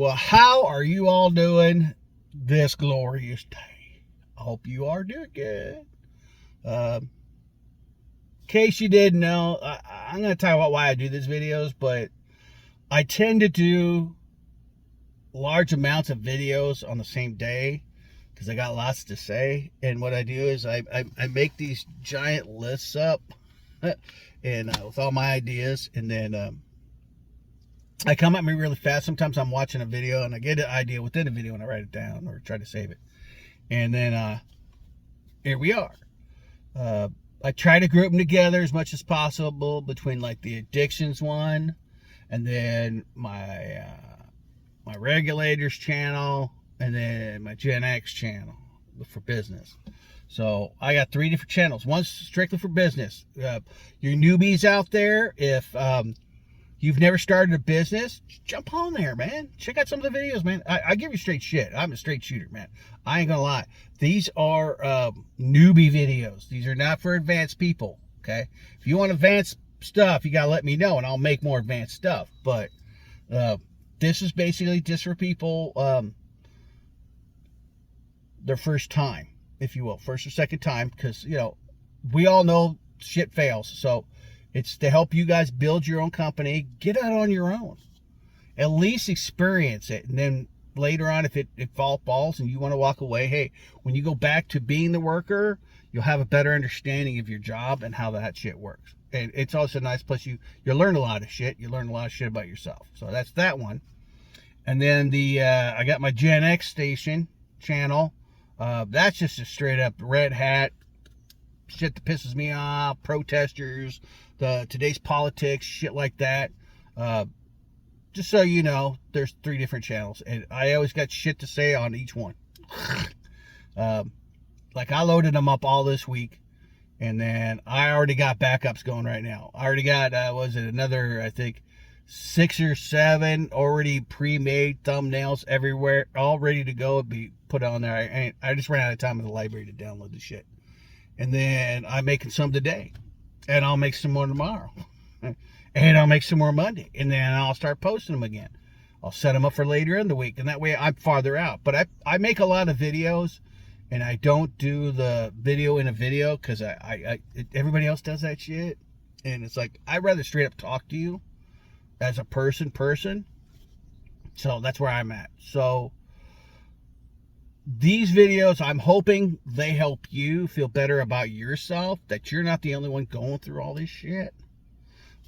Well, how are you all doing this glorious day? I hope you are doing good. In case you didn't know, I'm going to talk about why I do these videos, but I tend to do large amounts of videos on the same day because I got lots to say. And what I do is I make these giant lists up and with all my ideas, and then I come at me really fast. Sometimes I'm watching a video and I get an idea within a video and I write it down or try to save it. And then here we are. I try to group them together as much as possible between like the addictions one and then my regulators channel and then my Gen X channel for business. So I got 3 different channels. One's strictly for business. Your newbies out there, if you've never started a business, jump on there, man. Check out some of the videos, man. I give you straight shit. I'm a straight shooter, man. I ain't gonna lie. These are newbie videos. These are not for advanced people, okay? If you want advanced stuff, you gotta let me know, and I'll make more advanced stuff. But this is basically just for people their first time, if you will. First or second time, because, you know, we all know shit fails. So it's to help you guys build your own company. Get out on your own. At least experience it. And then later on, if it falls and you want to walk away, hey, when you go back to being the worker, you'll have a better understanding of your job and how that shit works. And it's also nice. Plus, you learn a lot of shit. You learn a lot of shit about yourself. So that's that one. And then I got my Gen X station channel. That's just a straight up red hat shit that pisses me off, protesters, today's politics, shit like that. Just so you know, there's 3 different channels, and I always got shit to say on each one. Like I loaded them up all this week, and then I already got backups going right now. I already got, another, I think, 6 or 7 already pre-made thumbnails everywhere, all ready to go, be put on there. I just ran out of time in the library to download the shit. And then I'm making some today. And I'll make some more tomorrow. And I'll make some more Monday. And then I'll start posting them again. I'll set them up for later in the week. And that way I'm farther out. But I make a lot of videos. And I don't do the video in a video. Because everybody else does that shit. And it's like, I'd rather straight up talk to you. As a person. So that's where I'm at. So these videos, I'm hoping they help you feel better about yourself, that you're not the only one going through all this shit,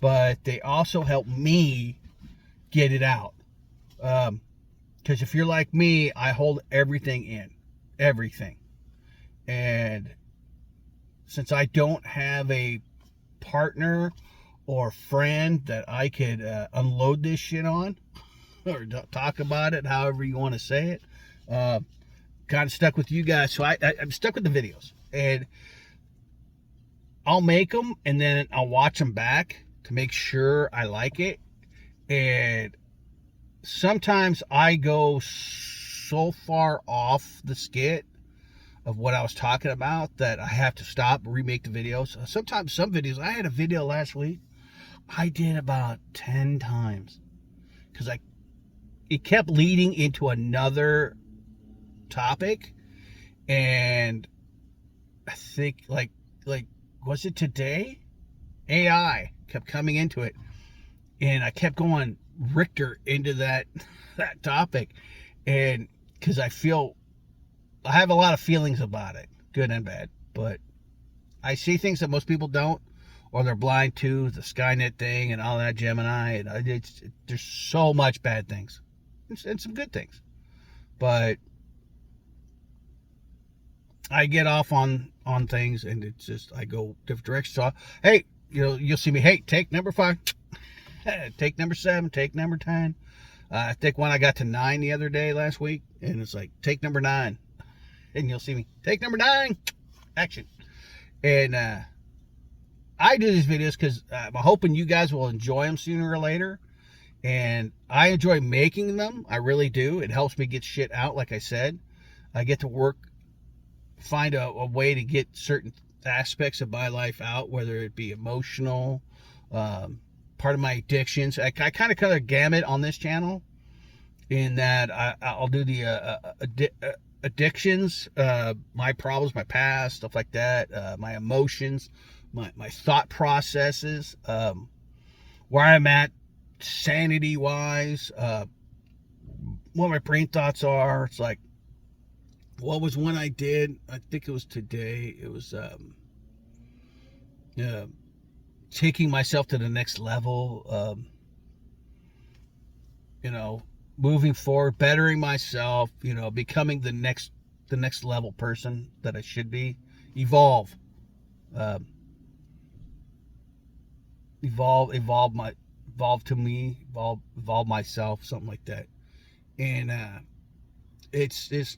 but they also help me get it out. Because if you're like me, I hold everything in. Everything. And since I don't have a partner or friend that I could unload this shit on, or talk about it, however you want to say it, kind of stuck with you guys. So I'm stuck with the videos, and I'll make them and then I'll watch them back to make sure I like it. And sometimes I go so far off the skit of what I was talking about that I have to stop and remake the videos. Sometimes some videos, I had a video last week I did about 10 times because it kept leading into another topic, and I think like was it today? AI kept coming into it, and I kept going Richter into that topic, and because I have a lot of feelings about it, good and bad, but I see things that most people don't, or they're blind to, the Skynet thing and all that, Gemini, and there's so much bad things and some good things, but I get off on things, and it's just I go different directions. So, hey, you'll see me. Hey, take number 5, take number 7, take number 10. I think I got to 9 the other day last week, and it's like take number 9, and you'll see me take number 9. Action. And I do these videos because I'm hoping you guys will enjoy them sooner or later. And I enjoy making them. I really do. It helps me get shit out, like I said. I get to find a way to get certain aspects of my life out, whether it be emotional, part of my addictions. I kind of cut a gamut on this channel. in that I'll do the addictions, my problems, my past, stuff like that, my emotions, my thought processes, where I'm at sanity wise, what my brain thoughts are. It's like, what was one I did? I think it was today. It was taking myself to the next level, moving forward, bettering myself, becoming the next level person that I should be. Evolve. Evolve myself, something like that. And it's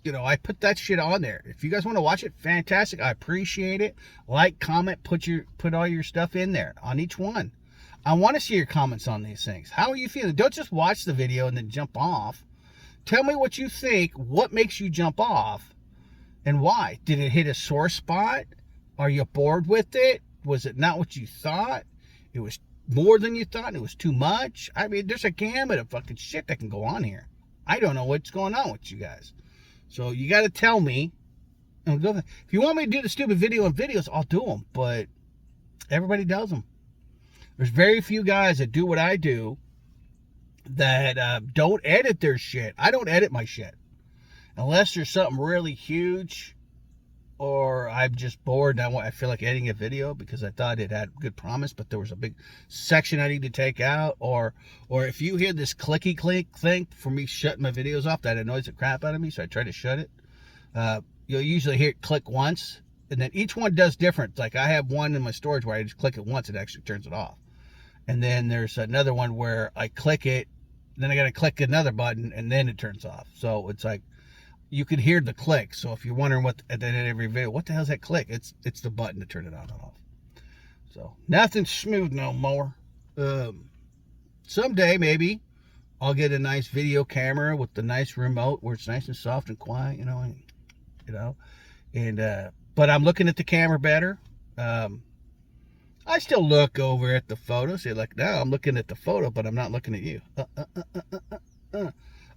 I put that shit on there. If you guys want to watch it, fantastic. I appreciate it. Like, comment, put all your stuff in there on each one. I want to see your comments on these things. How are you feeling? Don't just watch the video and then jump off. Tell me what you think. What makes you jump off and why? Did it hit a sore spot? Are you bored with it? Was it not what you thought? It was more than you thought and it was too much? I mean, there's a gamut of fucking shit that can go on here. I don't know what's going on with you guys. So you got to tell me. If you want me to do the stupid videos, I'll do them. But everybody does them. There's very few guys that do what I do that don't edit their shit. I don't edit my shit. Unless there's something really huge or I'm just bored and I feel like editing a video because I thought it had good promise, but there was a big section I need to take out. Or if you hear this clicky click thing for me shutting my videos off, that annoys the crap out of me, so I try to shut it. You'll usually hear it click once, and then each one does different. Like I have one in my storage where I just click it once, it actually turns it off. And then there's another one where I click it, then I got to click another button, and then it turns off. So it's like, you could hear the click. So if you're wondering what at the end of every video, what the hell's that click? It's the button to turn it on and off. So nothing's smooth no more. Someday maybe I'll get a nice video camera with the nice remote where it's nice and soft and quiet, but I'm looking at the camera better. I still look over at the photo. See, like now I'm looking at the photo, but I'm not looking at you.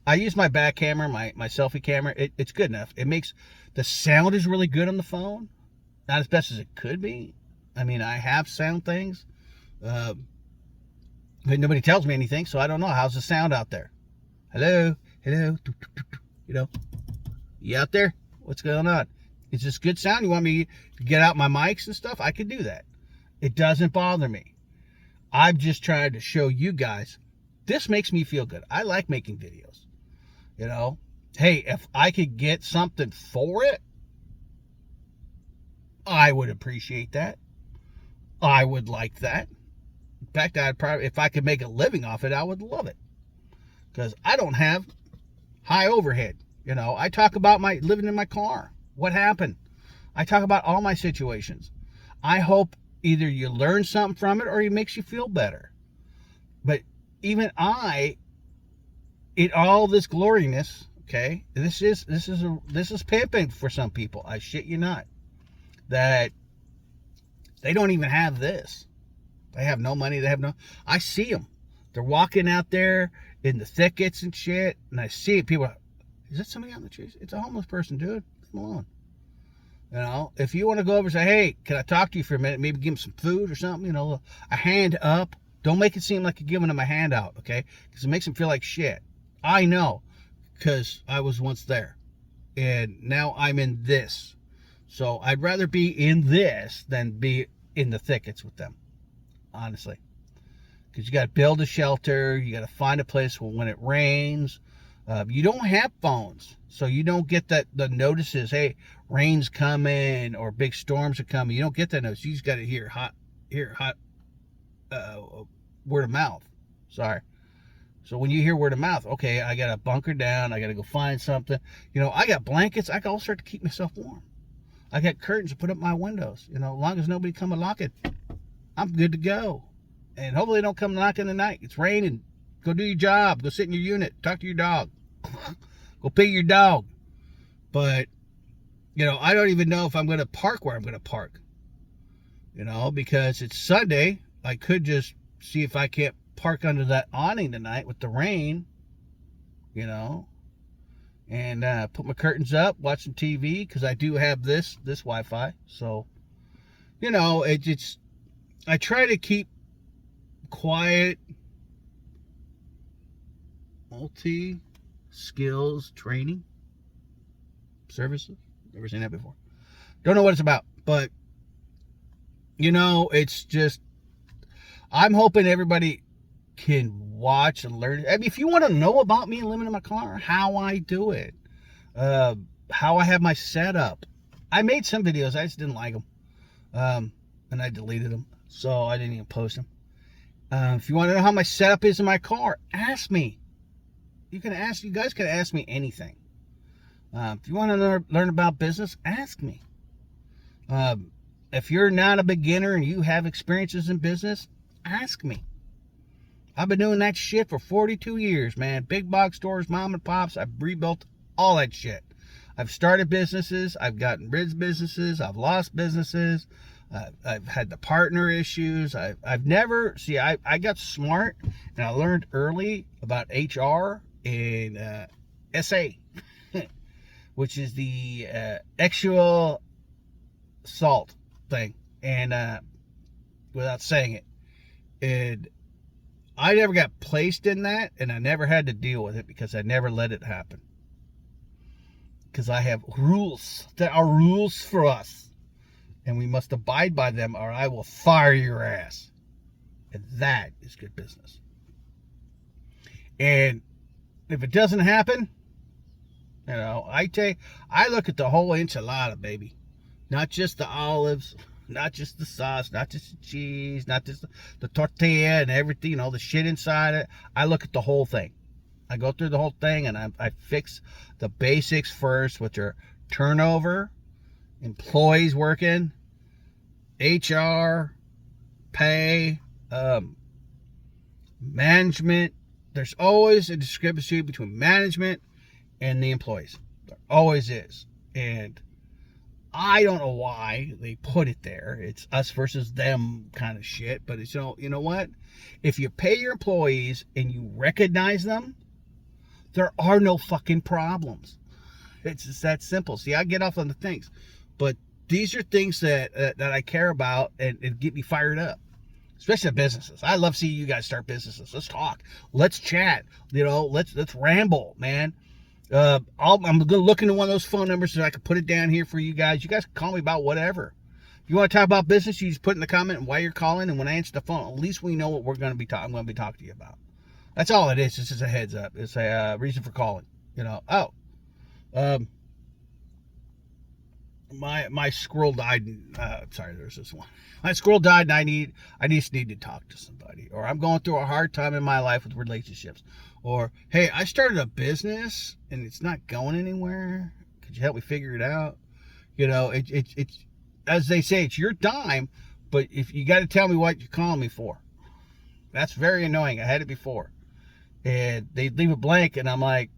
I use my back camera, my selfie camera. It's good enough. It makes, the sound is really good on the phone. Not as best as it could be. I mean, I have sound things. But nobody tells me anything, so I don't know. How's the sound out there? Hello? You out there? What's going on? Is this good sound? You want me to get out my mics and stuff? I could do that. It doesn't bother me. I'm just trying to show you guys, this makes me feel good. I like making videos. Hey, if I could get something for it, I would appreciate that. I would like that. In fact, I'd probably, if I could make a living off it, I would love it. Because I don't have high overhead. I talk about my living in my car. What happened? I talk about all my situations. I hope either you learn something from it or it makes you feel better. But even in all this gloriness, okay, this is pimping for some people. I shit you not. That they don't even have this. They have no money. I see them. They're walking out there in the thickets and shit, and I see people. Is that somebody on the trees? It's a homeless person, dude. Leave them alone. If you want to go over and say, hey, can I talk to you for a minute? Maybe give them some food or something, a hand up. Don't make it seem like you're giving them a handout, okay? Because it makes them feel like shit. I know, because I was once there. And now I'm in this. So I'd rather be in this than be in the thickets with them, honestly. Because you got to build a shelter. You got to find a place when it rains. You don't have phones, so you don't get the notices. Hey, rain's coming or big storms are coming. You don't get that notice. You just got to hear hot word of mouth. Sorry. So when you hear word of mouth, okay, I got to bunker down. I got to go find something. I got blankets. I can all start to keep myself warm. I got curtains to put up my windows. As long as nobody come knocking, I'm good to go. And hopefully they don't come knocking tonight. It's raining. Go do your job. Go sit in your unit. Talk to your dog. Go pee your dog. But, I don't even know if I'm going to park where I'm going to park. Because it's Sunday. I could just see if I can't park under that awning tonight with the rain. you know, and put my curtains up, watch some TV, because I do have this Wi-Fi. So, you know, it's I try to keep quiet, multi-skills training services. Never seen that before. Don't know what it's about, but you know, it's just, I'm hoping everybody can watch and learn. I mean, if you want to know about me living in my car, how I do it, how I have my setup. I made some videos, I just didn't like them, and I deleted them, so I didn't even post them. If you want to know how my setup is in my car, ask me. You guys can ask me anything. If you want to learn about business, ask me. If you're not a beginner and you have experiences in business, ask me. I've been doing that shit for 42 years, man. Big box stores, mom and pops. I've rebuilt all that shit. I've started businesses. I've gotten rid of businesses. I've lost businesses. I've had the partner issues. I've never, see, I got smart and I learned early about HR and SA, which is the sexual assault thing. And without saying it, and I never got placed in that, and I never had to deal with it because I never let it happen. Because I have rules. There are rules for us, and we must abide by them, or I will fire your ass. And that is good business. And if it doesn't happen, you know, I look at the whole enchilada, baby. Not just the olives, not just the sauce, not just the cheese, not just the tortilla and everything, you know, the shit inside it. I look at the whole thing. I go through the whole thing, and I fix the basics first, which are turnover, employees working, HR, pay, management. There's always a discrepancy between management and the employees. There always is. And I don't know why they put it there. It's us versus them kind of shit. But it's, you know what? If you pay your employees and you recognize them, there are no fucking problems. It's just that simple. See, I get off on the things, but these are things that I care about and get me fired up. Especially businesses. I love seeing you guys start businesses. Let's talk. Let's chat. You know, let's ramble, man. I'm going to look into one of those phone numbers so I can put it down here for you guys. You guys can call me about whatever. If you want to talk about business, you just put in the comment why you're calling, and when I answer the phone, at least we know what I'm going to be talking to you about. That's all it is. This is a heads up. It's a reason for calling. You know. My squirrel died. Sorry, there's this one. My squirrel died, and I just need to talk to somebody. Or I'm going through a hard time in my life with relationships. Or, hey, I started a business and it's not going anywhere. Could you help me figure it out? You know, it's as they say, it's your dime, but if you got to tell me what you're calling me for. That's very annoying. I had it before. And they leave it blank, and I'm like,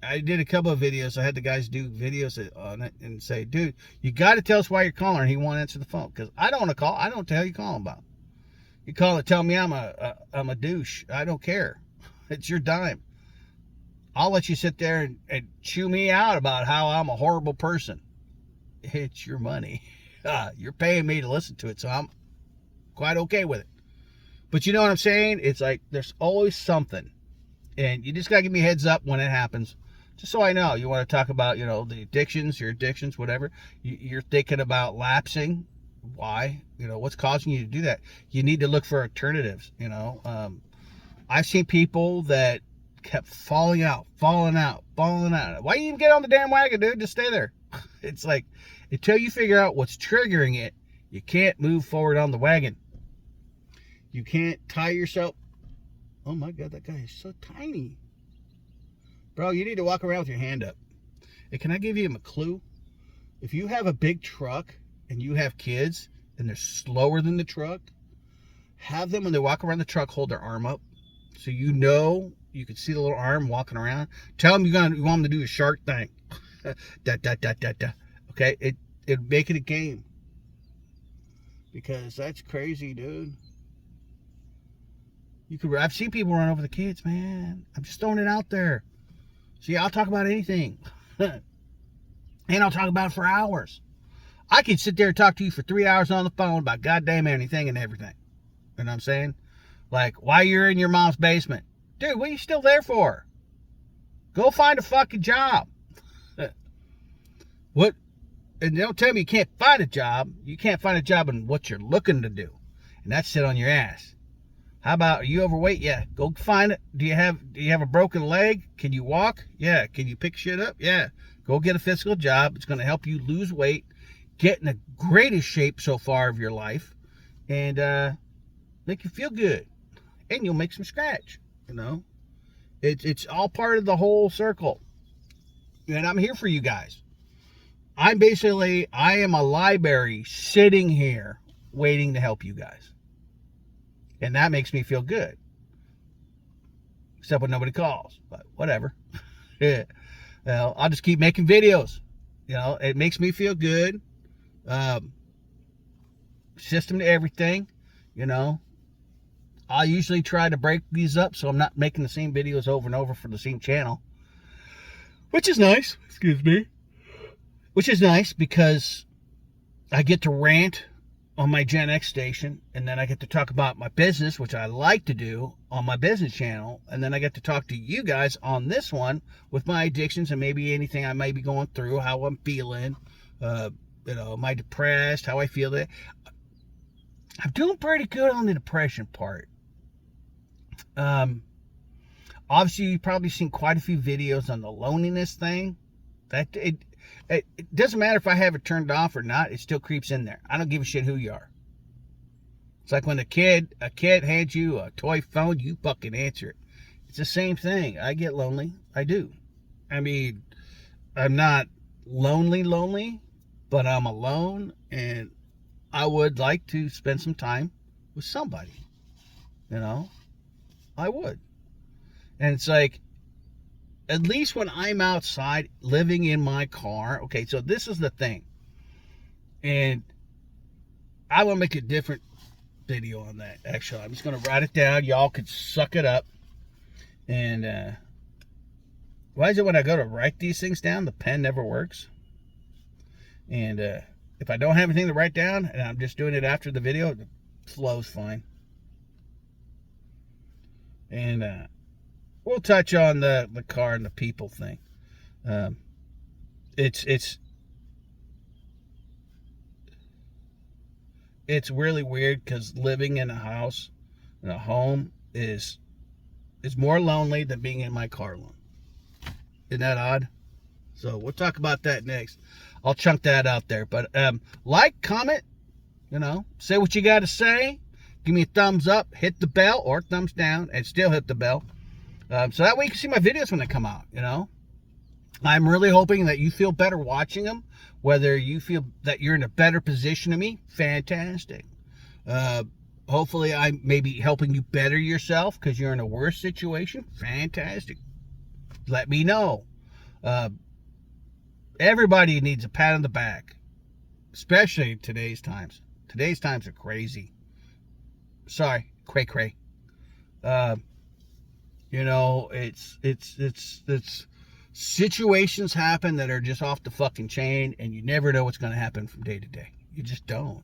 I did a couple of videos. I had the guys do videos on it and say, dude, you got to tell us why you're calling, and he won't answer the phone. Because I don't want to call. I don't tell you calling about. You call and tell me I'm a douche. I don't care. It's your dime. I'll let you sit there and chew me out about how I'm a horrible person. It's your money. You're paying me to listen to it, so I'm quite okay with it. But you know what I'm saying? It's like there's always something. And you just got to give me a heads up when it happens. Just so I know. You want to talk about, you know, the addictions, your addictions, whatever. You're thinking about lapsing. Why? You know, what's causing you to do that? You need to look for alternatives, you know. I've seen people that kept falling out. Why you even get on the damn wagon, dude? Just stay there. It's like, until you figure out what's triggering it, you can't move forward on the wagon. You can't tie yourself. Oh my God, that guy is so tiny. Bro, you need to walk around with your hand up. Hey, can I give you a clue? If you have a big truck and you have kids and they're slower than the truck, have them when they walk around the truck hold their arm up so you know you can see the little arm walking around. Tell them you want them to do a shark thing. Okay, it make it a game, because that's crazy, dude. I've seen people run over the kids, man. I'm just throwing it out there. See, I'll talk about anything. And I'll talk about it for hours. I could sit there and talk to you for 3 hours on the phone about goddamn anything and everything. You know what I'm saying? Like, why you're in your mom's basement. Dude, what are you still there for? Go find a fucking job. What? And don't tell me you can't find a job. You can't find a job in what you're looking to do. And that's sit on your ass. How about, are you overweight? Yeah. Go find it. Do you have a broken leg? Can you walk? Yeah. Can you pick shit up? Yeah. Go get a physical job. It's going to help you lose weight, get in the greatest shape so far of your life, and make you feel good. And you'll make some scratch, you know. It's all part of the whole circle. And I'm here for you guys. I am a library sitting here waiting to help you guys. And that makes me feel good. Except when nobody calls. But whatever. Yeah. Well, I'll just keep making videos. You know, it makes me feel good. System to everything. You know. I usually try to break these up so I'm not making the same videos over and over for the same channel. Which is nice. Excuse me. Which is nice because I get to rant on my Gen X station, and then I get to talk about my business, which I like to do on my business channel, and then I get to talk to you guys on this one with my addictions and maybe anything I might be going through, how I'm feeling, you know, am I depressed, how I feel that. I'm doing pretty good on the depression part. Obviously, you've probably seen quite a few videos on the loneliness thing. It doesn't matter if I have it turned off or not. It still creeps in there. I don't give a shit who you are. It's like when a kid hands you a toy phone, you fucking answer it. It's the same thing. I get lonely. I do. I mean, I'm not lonely, but I'm alone, and I would like to spend some time with somebody. You know? I would. And it's like, at least when I'm outside living in my car, okay, so this is the thing. And I will make a different video on that, actually. I'm just going to write it down. Y'all could suck it up. And why is it when I go to write these things down, the pen never works? And if I don't have anything to write down and I'm just doing it after the video, it flows fine. And we'll touch on the car and the people thing. It's really weird because living in a house, in a home, is more lonely than being in my car alone. Isn't that odd? So we'll talk about that next. I'll chunk that out there. But like, comment, you know, say what you got to say. Give me a thumbs up, hit the bell, or thumbs down, and still hit the bell. So that way you can see my videos when they come out, you know. I'm really hoping that you feel better watching them. Whether you feel that you're in a better position than me, fantastic. Hopefully I may be helping you better yourself because you're in a worse situation. Fantastic. Let me know. Everybody needs a pat on the back. Especially in today's times. Today's times are crazy. Sorry, cray. You know, it's situations happen that are just off the fucking chain, and you never know what's going to happen from day to day. You just don't.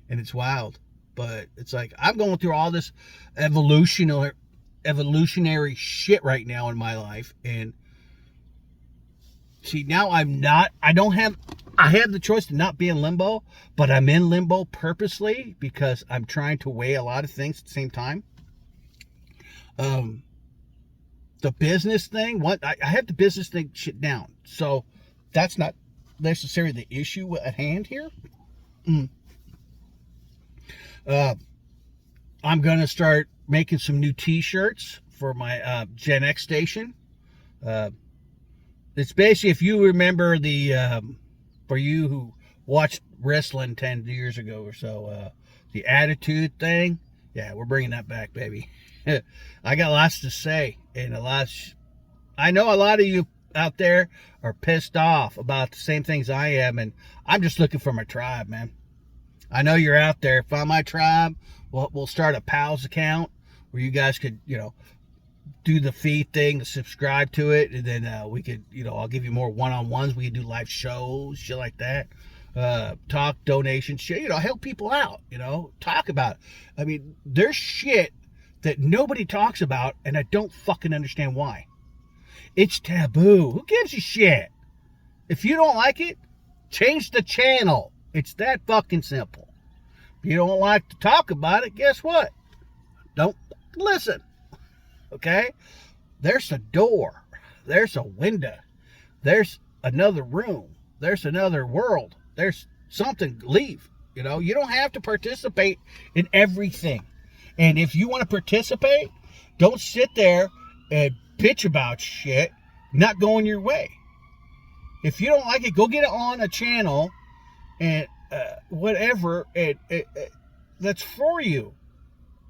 And it's wild. But it's like, I'm going through all this evolutionary shit right now in my life. And see, now I have the choice to not be in limbo, but I'm in limbo purposely because I'm trying to weigh a lot of things at the same time. The business thing, I have the business thing shit down. So that's not necessarily the issue at hand here. I'm going to start making some new t-shirts for my Gen X station. It's basically, if you remember for you who watched wrestling 10 years ago or so, the Attitude thing, yeah, we're bringing that back, baby. I got lots to say, and I know a lot of you out there are pissed off about the same things I am, and I'm just looking for my tribe, man. I know you're out there. Find my tribe. We'll start a pals account. where you guys could, do the feed thing, subscribe to it, and then we could, I'll give you more one-on-ones. We could do live shows, shit like that. Talk, donations, shit, help people out, talk about it. I mean, there's shit that nobody talks about, and I don't fucking understand why. It's taboo. Who gives a shit? If you don't like it, change the channel. It's that fucking simple. If you don't like to talk about it, guess what? Don't listen. Okay? There's a door. There's a window. There's another room. There's another world. There's something. Leave. You don't have to participate in everything. And if you want to participate, don't sit there and bitch about shit not going your way. If you don't like it, go get it on a channel and whatever that's for you.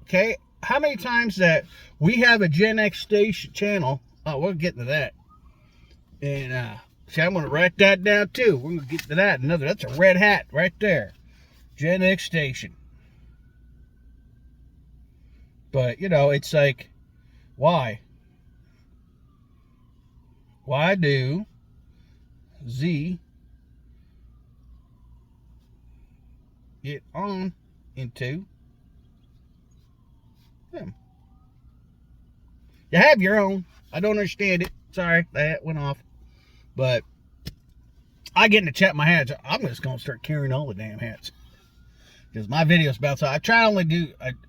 Okay? How many times that we have a Gen X station channel? Oh, we'll get to that. And see, I'm going to write that down too. We're going to get to that. That's a red hat right there. Gen X station. But, it's like, why? Why do Z get on into them? You have your own. I don't understand it. Sorry, that went off. But I get in the chat my hats. I'm just going to start carrying all the damn hats. Because my videos bounce out. I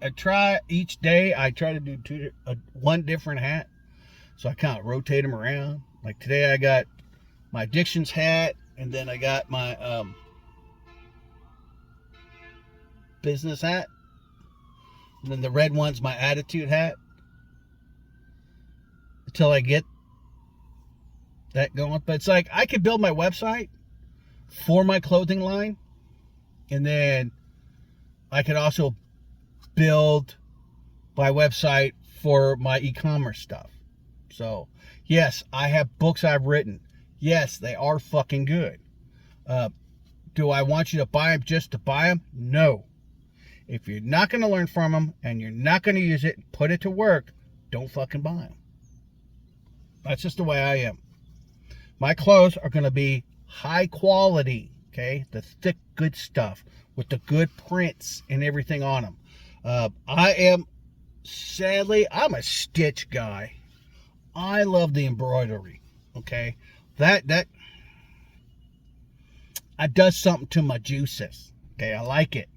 try each day, I try to do one different hat. So I kind of rotate them around. Like today I got my addictions hat, and then I got my business hat. And then the red one's my attitude hat. Until I get that going. But it's like I could build my website for my clothing line. And then I could also build my website for my e-commerce stuff. So, yes, I have books I've written. Yes, they are fucking good. Do I want you to buy them just to buy them? No. If you're not going to learn from them and you're not going to use it, put it to work, don't fucking buy them. That's just the way I am. My clothes are going to be high quality, okay? The thick, good stuff with the good prints and everything on them. I'm a stitch guy. I love the embroidery, okay? That does something to my juices, okay? I like it.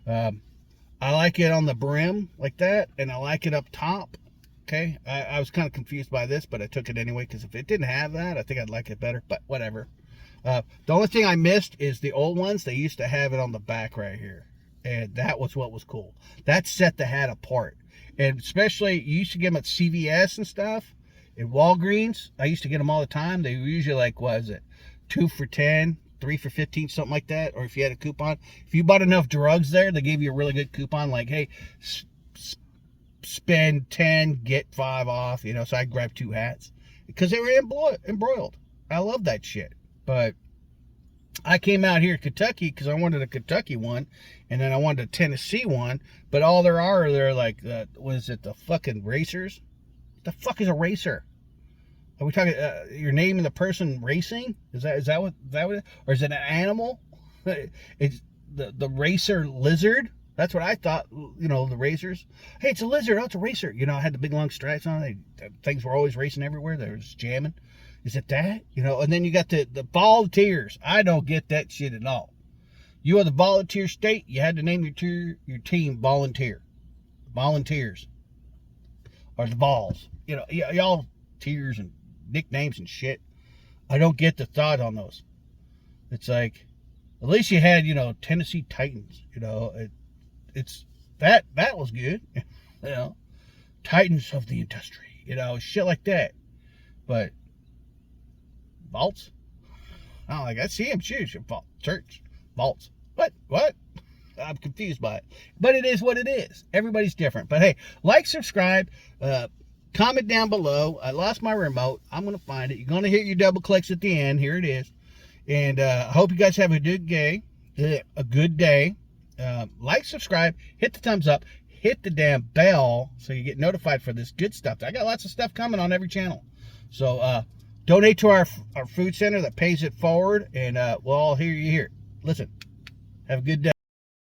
I like it on the brim like that, and I like it up top, okay? I was kind of confused by this, but I took it anyway, because if it didn't have that, I think I'd like it better, but whatever. The only thing I missed is the old ones. They used to have it on the back right here, and that was what was cool. That set the hat apart, and especially, you used to get them at CVS and stuff. At Walgreens, I used to get them all the time. They were usually like, what is it, 2 for $10, 3 for $15, something like that. Or if you had a coupon, if you bought enough drugs there, they gave you a really good coupon, like, hey, spend 10, get 5 off. So I grabbed 2 hats because they were embroiled. I love that shit. But I came out here to Kentucky because I wanted a Kentucky one, and then I wanted a Tennessee one. But all they're like, what is it, the fucking racers? The fuck is a racer? Are we talking your name and the person racing? Is that what or is it an animal? It's the racer lizard. That's what I thought. The racers. Hey, it's a lizard. Oh, it's a racer. I had the big long stripes on it. Things were always racing everywhere. They were just jamming. Is it that? And then you got the volunteers. I don't get that shit at all. You are the volunteer state. You had to name your team volunteer. Volunteers. Or the balls. Y'all tears and nicknames and shit. I don't get the thought on those. It's like, at least you had, Tennessee Titans. It's that was good. Titans of the industry. Shit like that. But vaults? I don't like. I see him shoes. Church vaults. What? I'm confused by it. But it is what it is. Everybody's different. But hey, like, subscribe, comment down below. I lost my remote. I'm going to find it. You're going to hit your double clicks at the end. Here it is. And I hope you guys have a good day. Like, subscribe, hit the thumbs up, hit the damn bell so you get notified for this good stuff. I got lots of stuff coming on every channel. So donate to our food center that pays it forward, and we'll all hear you here. Listen, have a good day.